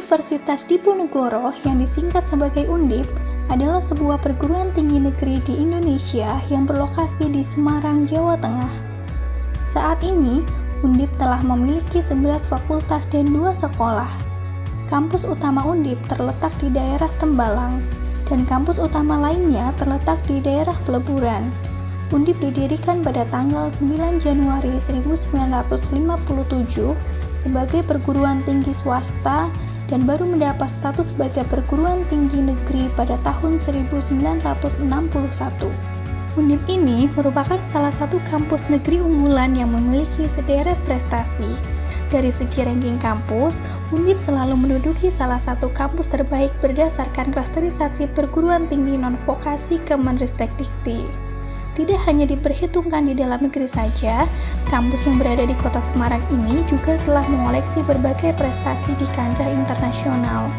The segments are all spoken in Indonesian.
Universitas Diponegoro yang disingkat sebagai Undip adalah sebuah perguruan tinggi negeri di Indonesia yang berlokasi di Semarang, Jawa Tengah. Saat ini, Undip telah memiliki 11 fakultas dan 2 sekolah. Kampus utama Undip terletak di daerah Tembalang, dan kampus utama lainnya terletak di daerah Peleburan. Undip didirikan pada tanggal 9 Januari 1957 sebagai perguruan tinggi swasta dan baru mendapat status sebagai perguruan tinggi negeri pada tahun 1961. Undip ini merupakan salah satu kampus negeri unggulan yang memiliki sederet prestasi. Dari segi ranking kampus, Undip selalu menduduki salah satu kampus terbaik berdasarkan klasterisasi perguruan tinggi non-vokasi Kemenristek-Dikti. Tidak hanya diperhitungkan di dalam negeri saja, kampus yang berada di kota Semarang ini juga telah mengoleksi berbagai prestasi di kancah internasional.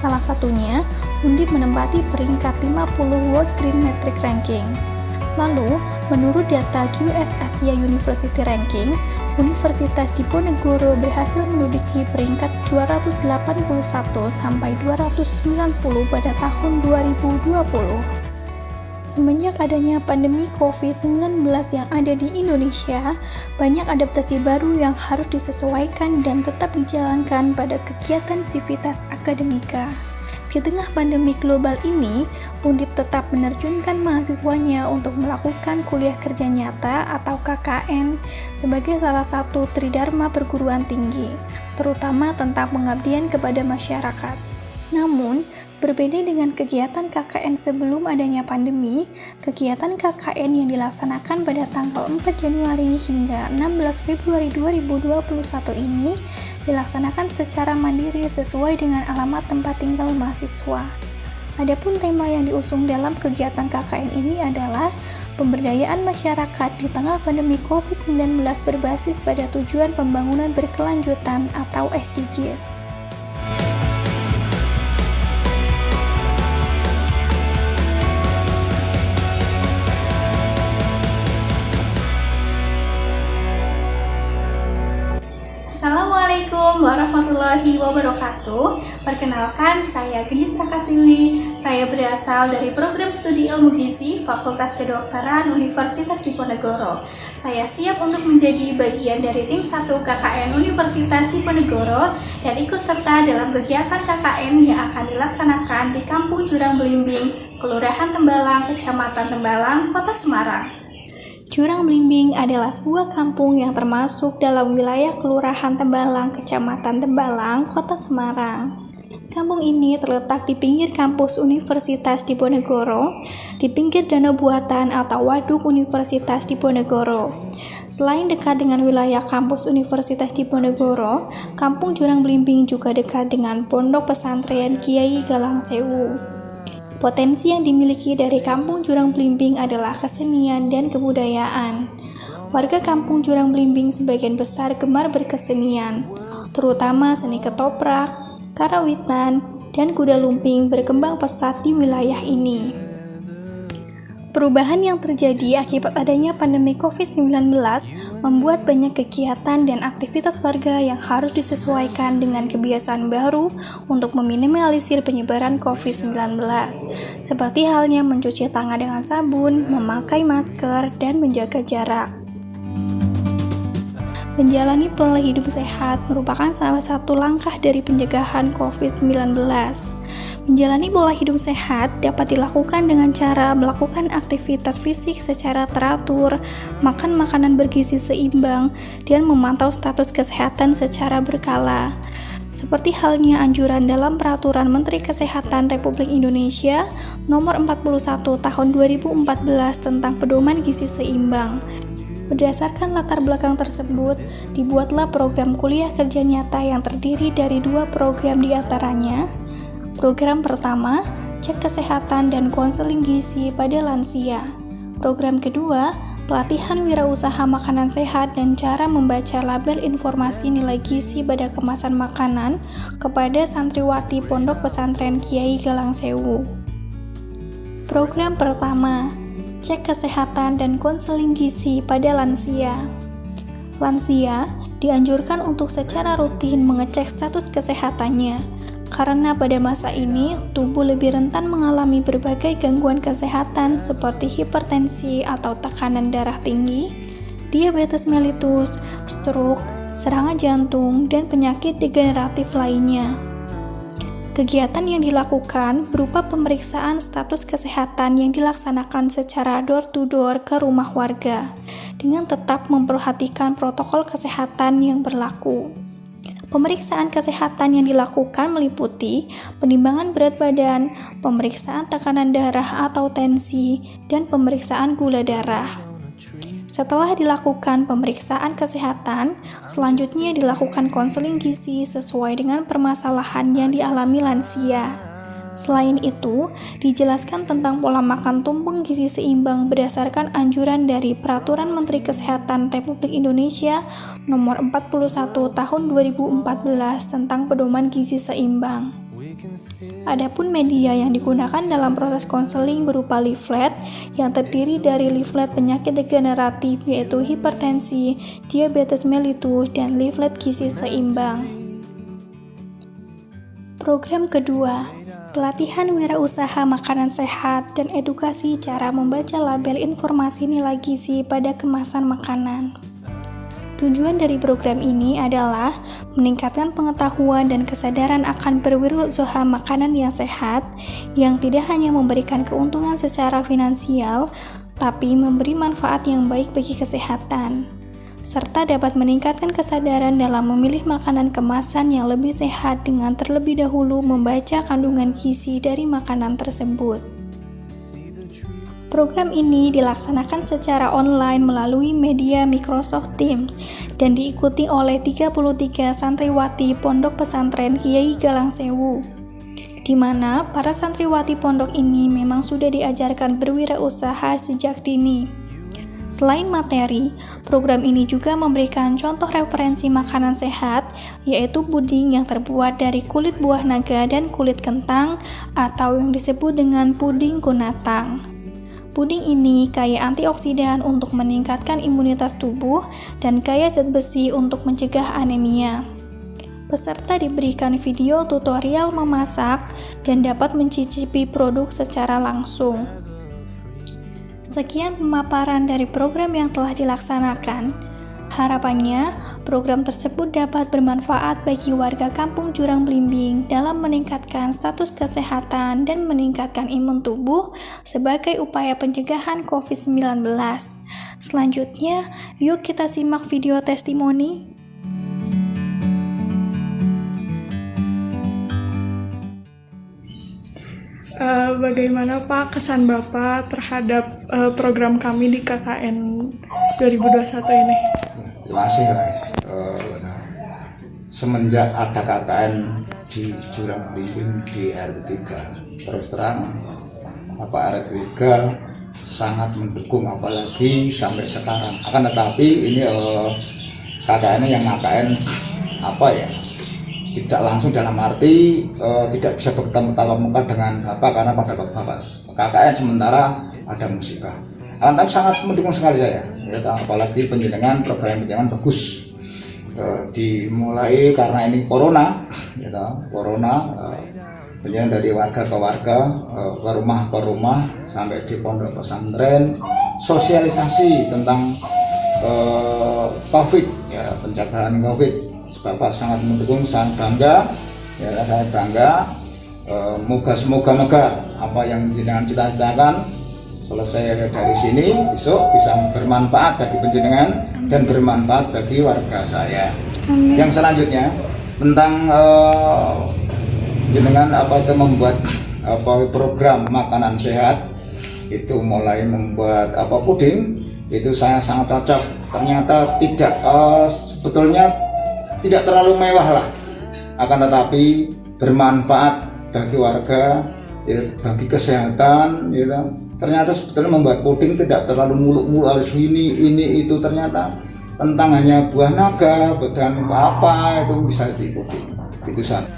Salah satunya, Undip menempati peringkat 50 World Green Metric Ranking. Lalu, menurut data QS Asia University Rankings, Universitas Diponegoro berhasil menduduki peringkat 281 sampai 290 pada tahun 2020. Semenjak adanya pandemi COVID-19 yang ada di Indonesia, banyak adaptasi baru yang harus disesuaikan dan tetap dijalankan pada kegiatan sivitas akademika. Di tengah pandemi global ini, Undip tetap menerjunkan mahasiswanya untuk melakukan kuliah kerja nyata atau KKN sebagai salah satu tridharma perguruan tinggi, terutama tentang pengabdian kepada masyarakat. Namun, berbeda dengan kegiatan KKN sebelum adanya pandemi, kegiatan KKN yang dilaksanakan pada tanggal 4 Januari hingga 16 Februari 2021 ini dilaksanakan secara mandiri sesuai dengan alamat tempat tinggal mahasiswa. Adapun tema yang diusung dalam kegiatan KKN ini adalah pemberdayaan masyarakat di tengah pandemi COVID-19 berbasis pada tujuan pembangunan berkelanjutan atau SDGs. Assalamualaikum warahmatullahi wabarakatuh. Perkenalkan, saya Gendis Rakasili. Saya berasal dari program studi ilmu gizi Fakultas Kedokteran Universitas Diponegoro. Saya siap untuk menjadi bagian dari tim 1 KKN Universitas Diponegoro dan ikut serta dalam kegiatan KKN yang akan dilaksanakan di Kampung Jurang Belimbing, Kelurahan Tembalang, Kecamatan Tembalang, Kota Semarang. Jurang Belimbing adalah sebuah kampung yang termasuk dalam wilayah Kelurahan Tembalang, Kecamatan Tembalang, Kota Semarang. Kampung ini terletak di pinggir kampus Universitas Diponegoro, di pinggir danau buatan atau waduk Universitas Diponegoro. Selain dekat dengan wilayah kampus Universitas Diponegoro, Kampung Jurang Belimbing juga dekat dengan Pondok Pesantren Kiai Galang Sewu. Potensi yang dimiliki dari Kampung Jurang Belimbing adalah kesenian dan kebudayaan. Warga Kampung Jurang Belimbing sebagian besar gemar berkesenian, terutama seni ketoprak, karawitan, dan kuda lumping berkembang pesat di wilayah ini. Perubahan yang terjadi akibat adanya pandemi COVID-19 membuat banyak kegiatan dan aktivitas warga yang harus disesuaikan dengan kebiasaan baru untuk meminimalisir penyebaran COVID-19, seperti halnya mencuci tangan dengan sabun, memakai masker, dan menjaga jarak. Menjalani pola hidup sehat merupakan salah satu langkah dari pencegahan COVID-19. Menjalani pola hidup sehat dapat dilakukan dengan cara melakukan aktivitas fisik secara teratur, makan makanan bergizi seimbang, dan memantau status kesehatan secara berkala. Seperti halnya anjuran dalam Peraturan Menteri Kesehatan Republik Indonesia Nomor 41 Tahun 2014 tentang Pedoman Gizi Seimbang. Berdasarkan latar belakang tersebut, dibuatlah program kuliah kerja nyata yang terdiri dari 2 program diantaranya. Program pertama, cek kesehatan dan konseling gizi pada lansia. Program kedua, pelatihan wirausaha makanan sehat dan cara membaca label informasi nilai gizi pada kemasan makanan kepada santriwati Pondok Pesantren Kiai Galang Sewu. Program pertama, cek kesehatan dan konseling gizi pada lansia. Lansia dianjurkan untuk secara rutin mengecek status kesehatannya, Karena pada masa ini, tubuh lebih rentan mengalami berbagai gangguan kesehatan seperti hipertensi atau tekanan darah tinggi, diabetes mellitus, stroke, serangan jantung, dan penyakit degeneratif lainnya. Kegiatan yang dilakukan berupa pemeriksaan status kesehatan yang dilaksanakan secara door-to-door ke rumah warga, dengan tetap memperhatikan protokol kesehatan yang berlaku. Pemeriksaan kesehatan yang dilakukan meliputi penimbangan berat badan, pemeriksaan tekanan darah atau tensi, dan pemeriksaan gula darah. Setelah dilakukan pemeriksaan kesehatan, selanjutnya dilakukan konseling gizi sesuai dengan permasalahan yang dialami lansia. Selain itu, dijelaskan tentang pola makan tumpeng gizi seimbang berdasarkan anjuran dari Peraturan Menteri Kesehatan Republik Indonesia Nomor 41 Tahun 2014 tentang pedoman gizi seimbang. Adapun media yang digunakan dalam proses konseling berupa leaflet yang terdiri dari leaflet penyakit degeneratif yaitu hipertensi, diabetes mellitus, dan leaflet gizi seimbang. Program kedua, pelatihan wirausaha makanan sehat dan edukasi cara membaca label informasi nilai gizi pada kemasan makanan. Tujuan dari program ini adalah meningkatkan pengetahuan dan kesadaran akan berwirausaha makanan yang sehat, yang tidak hanya memberikan keuntungan secara finansial, tapi memberi manfaat yang baik bagi kesehatan, serta dapat meningkatkan kesadaran dalam memilih makanan kemasan yang lebih sehat dengan terlebih dahulu membaca kandungan gizi dari makanan tersebut. Program ini dilaksanakan secara online melalui media Microsoft Teams dan diikuti oleh 33 santriwati Pondok Pesantren Kiai Galang Sewu, di mana para santriwati pondok ini memang sudah diajarkan berwirausaha sejak dini. Selain materi, program ini juga memberikan contoh referensi makanan sehat, yaitu puding yang terbuat dari kulit buah naga dan kulit kentang, atau yang disebut dengan puding kunatang. Puding ini kaya antioksidan untuk meningkatkan imunitas tubuh dan kaya zat besi untuk mencegah anemia. Peserta diberikan video tutorial memasak dan dapat mencicipi produk secara langsung. Sekian pemaparan dari program yang telah dilaksanakan. Harapannya, program tersebut dapat bermanfaat bagi warga Kampung Jurang Blimbing dalam meningkatkan status kesehatan dan meningkatkan imun tubuh sebagai upaya pencegahan COVID-19. Selanjutnya, yuk kita simak video testimoni. Bagaimana Pak kesan Bapak terhadap program kami di KKN 2021 ini? Terima kasih guys. Semenjak ada KKN di Jurang Blimbing di RT 3, terus terang RT 3 sangat mendukung, apalagi sampai sekarang. Akan tetapi ini KKN yang KKN tidak langsung, dalam arti tidak bisa bertemu tatap muka dengan karena pada Bapak KKN sementara ada musibah. Tapi sangat mendukung sekali saya, ya, apalagi penjenengan program penjenengan bagus. Dimulai karena ini corona, penjenengan dari warga ke warga, ke rumah ke rumah, sampai di pondok pesantren, sosialisasi tentang COVID, ya, pencegahan COVID. Bapak sangat mendukung, sangat bangga, ya, sangat bangga. Semoga apa yang jenengan cita-citakan selesai dari sini, besok bisa bermanfaat bagi penjenengan dan bermanfaat bagi warga saya. Amin. Yang selanjutnya tentang jenengan membuat program makanan sehat, itu mulai membuat puding, itu saya sangat cocok. Ternyata sebetulnya tidak terlalu mewah lah, akan tetapi bermanfaat bagi warga, ya, bagi kesehatan, ya. Ternyata sebetulnya membuat puding tidak terlalu muluk-muluk harus ini itu, ternyata tentang hanya buah naga dan itu bisa dipuding. Itu saja.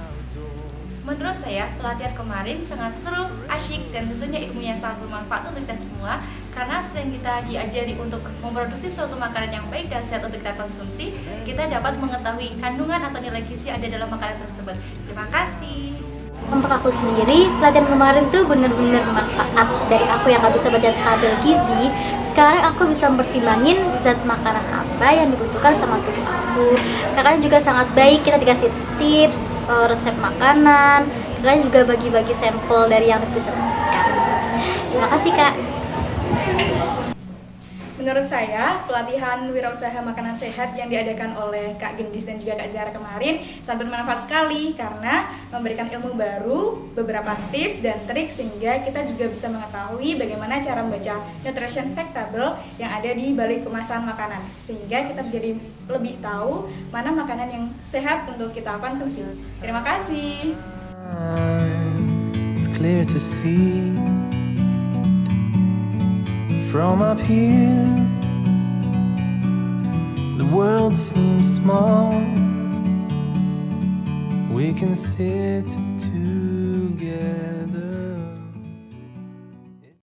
Menurut saya, pelatihan kemarin sangat seru, asyik, dan tentunya ilmunya sangat bermanfaat untuk kita semua. Karena selain kita diajari untuk memproduksi suatu makanan yang baik dan sehat untuk kita konsumsi, kita dapat mengetahui kandungan atau nilai gizi ada dalam makanan tersebut. Terima kasih. Untuk aku sendiri, pelatihan kemarin tuh bener-bener bermanfaat. Dari aku yang gak bisa baca tabel gizi, sekarang aku bisa mempertimbangin zat makanan apa yang dibutuhkan sama tubuh aku. Kakaknya juga sangat baik, kita dikasih tips, resep makanan. Kakaknya juga bagi-bagi sampel dari yang dipresentasikan. Terima kasih, Kak. Menurut saya, pelatihan wirausaha makanan sehat yang diadakan oleh Kak Gendis dan juga Kak Zahra kemarin sangat bermanfaat sekali karena memberikan ilmu baru, beberapa tips dan trik sehingga kita juga bisa mengetahui bagaimana cara membaca nutrition fact table yang ada di balik kemasan makanan sehingga kita menjadi lebih tahu mana makanan yang sehat untuk kita konsumsi. Terima kasih. It's clear to see from up here, the world seems small. We can sit together.